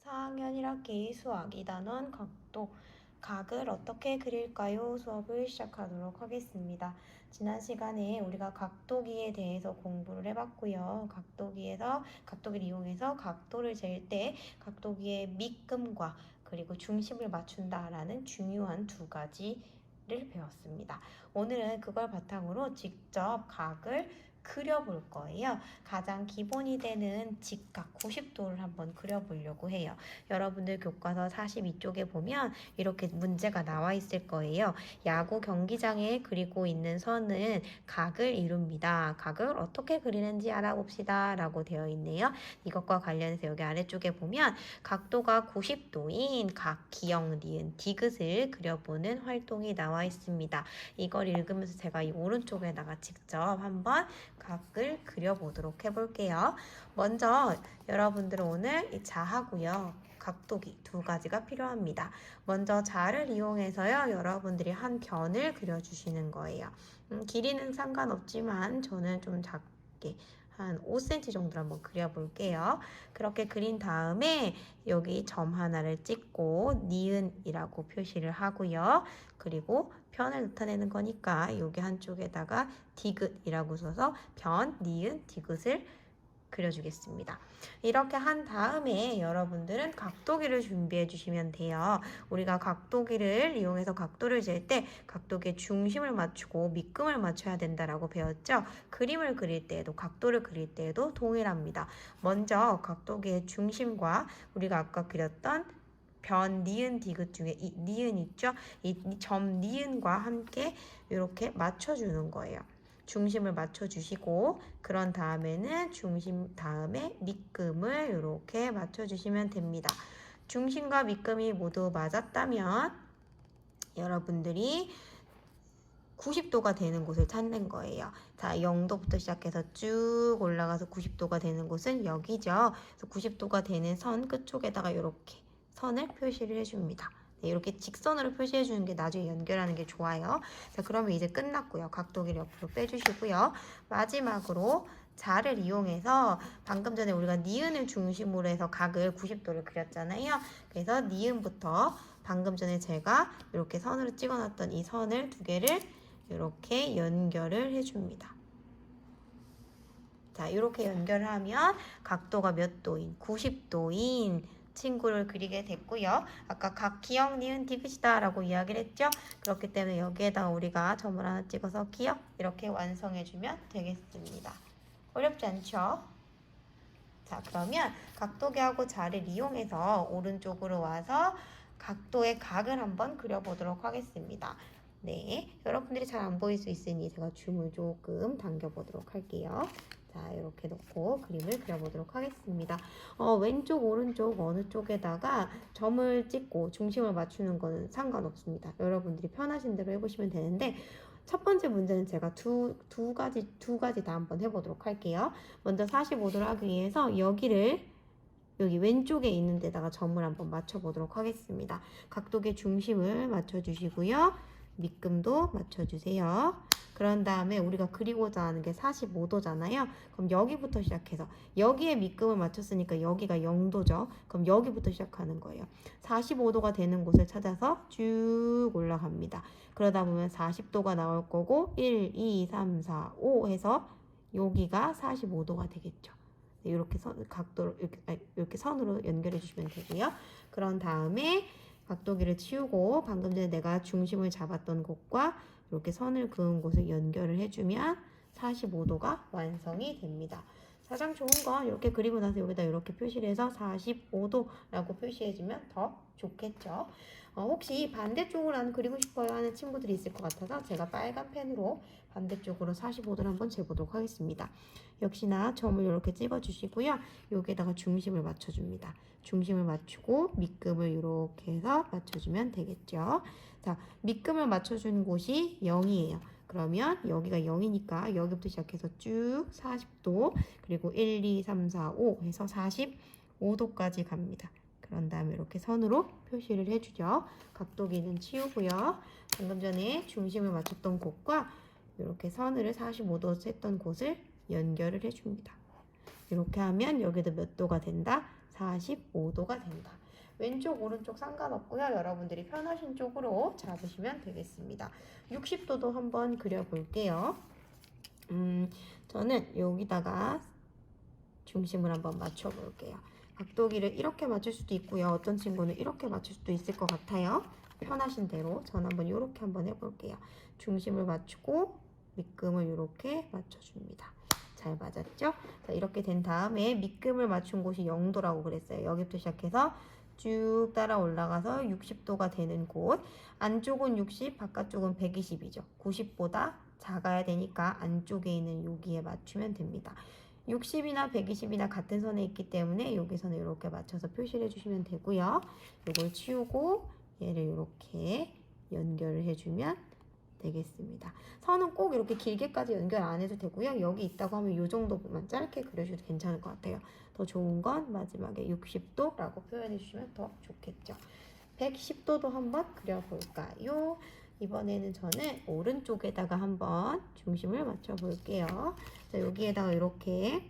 4학년 1학기 수학 2단원 각을 어떻게 그릴까요? 수업을 시작하도록 하겠습니다. 지난 시간에 우리가 각도기에 대해서 공부를 해봤고요. 각도기를 이용해서 각도를 잴 때 각도기의 밑금과 그리고 중심을 맞춘다라는 중요한 두 가지를 배웠습니다. 오늘은 그걸 바탕으로 직접 각을 그려볼 거예요. 가장 기본이 되는 직각 90도를 한번 그려보려고 해요. 여러분들 교과서 42쪽에 보면 이렇게 문제가 나와 있을 거예요. 야구 경기장에 그리고 있는 선은 각을 이룹니다. 각을 어떻게 그리는지 알아봅시다 라고 되어 있네요. 이것과 관련해서 여기 아래쪽에 보면 각도가 90도인 각, 기역, 니은, 디귿을 그려보는 활동이 나와 있습니다. 이걸 읽으면서 제가 이 오른쪽에다가 직접 한번 각을 그려보도록 해볼게요. 먼저 여러분들은 오늘 이 자하고요. 각도기 두 가지가 필요합니다. 먼저 자를 이용해서요. 여러분들이 한 변을 그려주시는 거예요. 길이는 상관없지만 저는 좀 작게 한 5cm 정도로 한번 그려볼게요. 그렇게 그린 다음에 여기 점 하나를 찍고 니은이라고 표시를 하고요. 그리고 변을 나타내는 거니까 여기 한쪽에다가 디귿이라고 써서 변, 니은, 디귿을 그려주겠습니다. 이렇게 한 다음에 여러분들은 각도기를 준비해 주시면 돼요. 우리가 각도기를 이용해서 각도를 잴 때 각도기의 중심을 맞추고 밑금을 맞춰야 된다라고 배웠죠. 그림을 그릴 때에도 각도를 그릴 때에도 동일합니다. 먼저 각도기의 중심과 우리가 아까 그렸던 변, 니은, 디귿 중에 이 니은 있죠? 이 점 니은과 함께 이렇게 맞춰주는 거예요. 중심을 맞춰주시고 그런 다음에는 중심 다음에 밑금을 이렇게 맞춰주시면 됩니다. 중심과 밑금이 모두 맞았다면 여러분들이 90도가 되는 곳을 찾는 거예요. 자, 0도부터 시작해서 쭉 올라가서 90도가 되는 곳은 여기죠. 그래서 90도가 되는 선 끝쪽에다가 이렇게 선을 표시를 해줍니다. 네, 이렇게 직선으로 표시해 주는 게 나중에 연결하는 게 좋아요. 자, 그러면 이제 끝났고요. 각도기를 옆으로 빼주시고요. 마지막으로 자를 이용해서 방금 전에 우리가 니은을 중심으로 해서 각을 90도를 그렸잖아요. 그래서 니은부터 방금 전에 제가 이렇게 선으로 찍어놨던 이 선을 두 개를 이렇게 연결을 해줍니다. 자, 이렇게 연결을 하면 각도가 몇 도인? 90도인 친구를 그리게 됐고요. 아까 각, 기역, 니은, 디귿이다 라고 이야기를 했죠. 그렇기 때문에 여기에다 우리가 점을 하나 찍어서 기역 이렇게 완성해주면 되겠습니다. 어렵지 않죠? 자, 그러면 각도기하고 자를 이용해서 오른쪽으로 와서 각도의 각을 한번 그려보도록 하겠습니다. 네, 여러분들이 잘 안 보일 수 있으니 제가 줌을 조금 당겨보도록 할게요. 자, 이렇게 놓고 그림을 그려보도록 하겠습니다. 왼쪽, 오른쪽 어느 쪽에다가 점을 찍고 중심을 맞추는 거는 상관없습니다. 여러분들이 편하신 대로 해보시면 되는데 첫 번째 문제는 제가 두 가지 다 한번 해보도록 할게요. 먼저 45도를 하기 위해서 여기 왼쪽에 있는 데다가 점을 한번 맞춰보도록 하겠습니다. 각도의 중심을 맞춰주시고요. 밑금도 맞춰주세요. 그런 다음에 우리가 그리고자 하는 게 45도잖아요. 그럼 여기부터 시작해서 여기에 밑금을 맞췄으니까 여기가 0도죠. 그럼 여기부터 시작하는 거예요. 45도가 되는 곳을 찾아서 쭉 올라갑니다. 그러다 보면 40도가 나올 거고 1, 2, 3, 4, 5 해서 여기가 45도가 되겠죠. 이렇게 각도로 이렇게 선으로 연결해 주시면 되고요. 그런 다음에 각도기를 치우고 방금 전에 내가 중심을 잡았던 곳과 이렇게 선을 그은 곳을 연결을 해주면 45도가 완성이 됩니다. 가장 좋은 건 이렇게 그리고 나서 여기다 이렇게 표시를 해서 45도라고 표시해주면 더 좋겠죠. 혹시 반대쪽으로 안 그리고 싶어요 하는 친구들이 있을 것 같아서 제가 빨간 펜으로 반대쪽으로 45도를 한번 재보도록 하겠습니다. 역시나 점을 이렇게 찍어주시고요. 여기에다가 중심을 맞춰줍니다. 중심을 맞추고 밑금을 이렇게 해서 맞춰주면 되겠죠. 자, 밑금을 맞춰준 곳이 0이에요. 그러면 여기가 0이니까 여기부터 시작해서 쭉 40도 그리고 1, 2, 3, 4, 5 해서 45도까지 갑니다. 그런 다음에 이렇게 선으로 표시를 해주죠. 각도기는 치우고요. 방금 전에 중심을 맞췄던 곳과 이렇게 선을 45도 했던 곳을 연결을 해줍니다. 이렇게 하면 여기도 몇 도가 된다? 45도가 된다. 왼쪽 오른쪽 상관없고요. 여러분들이 편하신 쪽으로 잡으시면 되겠습니다. 60도도 한번 그려볼게요. 저는 여기다가 중심을 한번 맞춰볼게요. 각도기를 이렇게 맞출 수도 있고요. 어떤 친구는 이렇게 맞출 수도 있을 것 같아요. 편하신 대로 저는 한번 이렇게 한번 해볼게요. 중심을 맞추고 밑금을 이렇게 맞춰줍니다. 잘 맞았죠? 자, 이렇게 된 다음에 밑금을 맞춘 곳이 0도라고 그랬어요. 여기부터 시작해서 쭉 따라 올라가서 60도가 되는 곳. 안쪽은 60, 바깥쪽은 120이죠. 90보다 작아야 되니까 안쪽에 있는 여기에 맞추면 됩니다. 60이나 120이나 같은 선에 있기 때문에 여기서는 이렇게 맞춰서 표시를 해주시면 되고요. 이걸 치우고 얘를 이렇게 연결을 해주면 되겠습니다. 선은 꼭 이렇게 길게까지 연결 안 해도 되고요. 여기 있다고 하면 이 정도만 짧게 그려주셔도 괜찮을 것 같아요. 더 좋은 건 마지막에 60도라고 표현해 주시면 더 좋겠죠. 110도도 한번 그려볼까요? 이번에는 저는 오른쪽에다가 한번 중심을 맞춰 볼게요. 자, 여기에다가 이렇게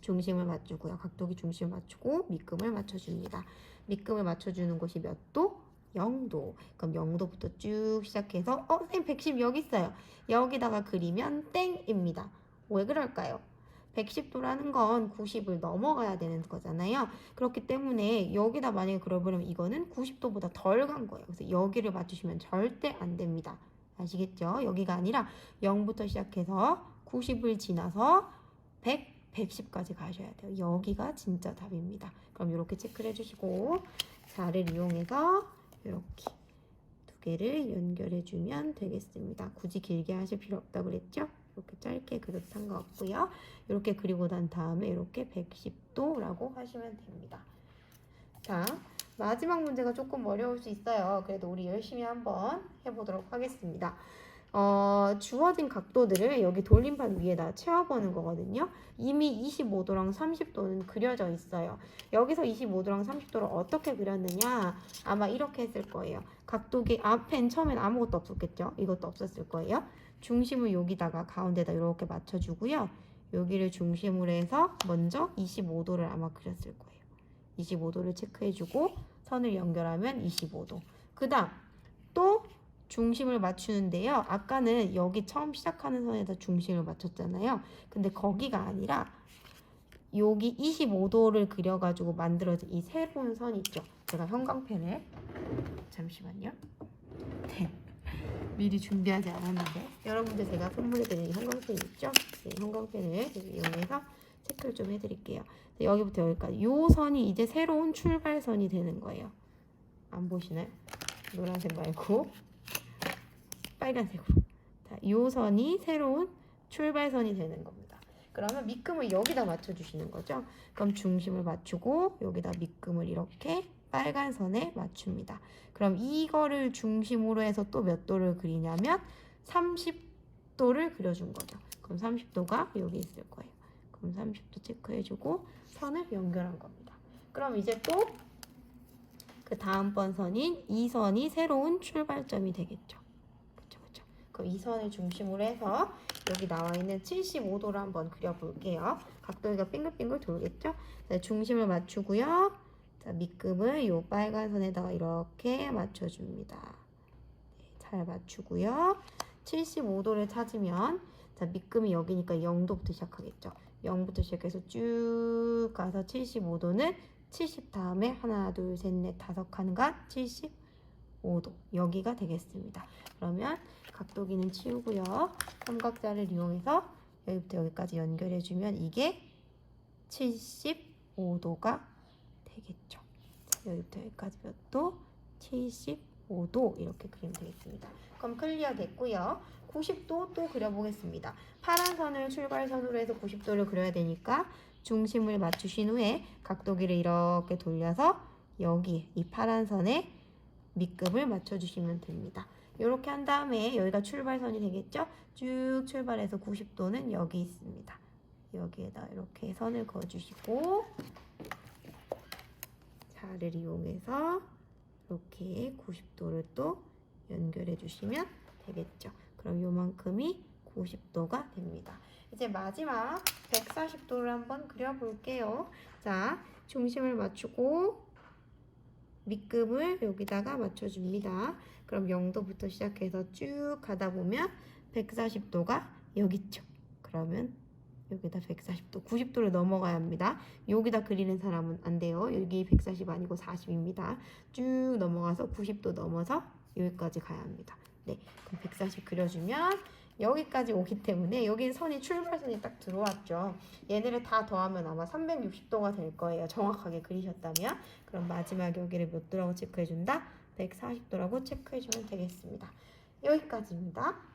중심을 맞추고요. 각도기 중심을 맞추고 밑금을 맞춰줍니다. 밑금을 맞춰주는 곳이 몇 도? 0도. 그럼 0도부터 쭉 시작해서 선생님 110 여기 있어요. 여기다가 그리면 땡입니다. 왜 그럴까요? 110도라는 건 90을 넘어가야 되는 거잖아요. 그렇기 때문에 여기다 만약에 그려버리면 이거는 90도보다 덜 간 거예요. 그래서 여기를 맞추시면 절대 안 됩니다. 아시겠죠? 여기가 아니라 0부터 시작해서 90을 지나서 100, 110까지 가셔야 돼요. 여기가 진짜 답입니다. 그럼 이렇게 체크를 해주시고 자를 이용해서 이렇게 두 개를 연결해주면 되겠습니다. 굳이 길게 하실 필요 없다고 그랬죠? 이렇게 짧게 그려도 상관없고요. 이렇게 그리고 난 다음에 이렇게 110도라고 하시면 됩니다. 자, 마지막 문제가 조금 어려울 수 있어요. 그래도 우리 열심히 한번 해보도록 하겠습니다. 주어진 각도들을 여기 돌림판 위에다 채워보는 거거든요. 이미 25도랑 30도는 그려져 있어요. 여기서 25도랑 30도를 어떻게 그렸느냐? 아마 이렇게 했을 거예요. 각도기 앞엔 처음엔 아무것도 없었겠죠? 이것도 없었을 거예요. 중심을 여기다가 가운데다 이렇게 맞춰주고요. 여기를 중심으로 해서 먼저 25도를 아마 그렸을 거예요. 25도를 체크해주고 선을 연결하면 25도. 그 다음 또 중심을 맞추는데요. 아까는 여기 처음 시작하는 선에다 중심을 맞췄잖아요. 근데 거기가 아니라 여기 25도를 그려가지고 만들어진 이 새로운 선 있죠. 제가 형광펜을 잠시만요. 네. 미리 준비하지 않았는데 여러분들 제가 선물해드린 형광펜 있죠? 네, 형광펜을 이용해서 체크를 좀 해드릴게요. 여기부터 여기까지 이 선이 이제 새로운 출발선이 되는 거예요. 안 보시나요? 노란색 말고 빨간색으로. 자, 이 선이 새로운 출발선이 되는 겁니다. 그러면 밑금을 여기다 맞춰주시는 거죠. 그럼 중심을 맞추고 여기다 밑금을 이렇게 빨간 선에 맞춥니다. 그럼 이거를 중심으로 해서 또 몇 도를 그리냐면 30도를 그려준 거죠. 그럼 30도가 여기 있을 거예요. 그럼 30도 체크해주고 선을 연결한 겁니다. 그럼 이제 또 그 다음번 선인 이 선이 새로운 출발점이 되겠죠. 그쵸. 그럼 이 선을 중심으로 해서 여기 나와 있는 75도를 한번 그려볼게요. 각도기가 빙글빙글 돌겠죠? 자, 중심을 맞추고요. 자, 밑금을 이 빨간 선에다가 이렇게 맞춰줍니다. 네, 잘 맞추고요. 75도를 찾으면 자, 밑금이 여기니까 0도부터 시작하겠죠. 0부터 시작해서 쭉 가서 75도는 70 다음에 하나, 둘, 셋, 넷, 다섯 칸간 75도 여기가 되겠습니다. 그러면 각도기는 치우고요. 삼각자를 이용해서 여기부터 여기까지 연결해주면 이게 75도가 되겠죠. 여기부터 여기까지 몇 도? 75도 이렇게 그리면 되겠습니다. 그럼 클리어 됐고요. 90도 또 그려보겠습니다. 파란 선을 출발선으로 해서 90도를 그려야 되니까 중심을 맞추신 후에 각도기를 이렇게 돌려서 여기 이 파란 선에 밑금을 맞춰주시면 됩니다. 이렇게 한 다음에 여기가 출발선이 되겠죠? 쭉 출발해서 90도는 여기 있습니다. 여기에다 이렇게 선을 그어주시고 자를 이용해서 이렇게 90도를 또 연결해 주시면 되겠죠. 그럼 요만큼이 90도가 됩니다. 이제 마지막 140도를 한번 그려볼게요. 자, 중심을 맞추고 밑급을 여기다가 맞춰줍니다. 그럼 0도부터 시작해서 쭉 가다 보면 140도가 여기 있죠. 그러면 여기다 140도, 90도를 넘어가야 합니다. 여기다 그리는 사람은 안 돼요. 여기 140 아니고 40입니다. 쭉 넘어가서 90도 넘어서 여기까지 가야 합니다. 네, 그럼 140 그려주면 여기까지 오기 때문에 여기 선이 출발선이 딱 들어왔죠. 얘네를 다 더하면 아마 360도가 될 거예요. 정확하게 그리셨다면. 그럼 마지막 여기를 몇 도라고 체크해준다? 140도라고 체크해주면 되겠습니다. 여기까지입니다.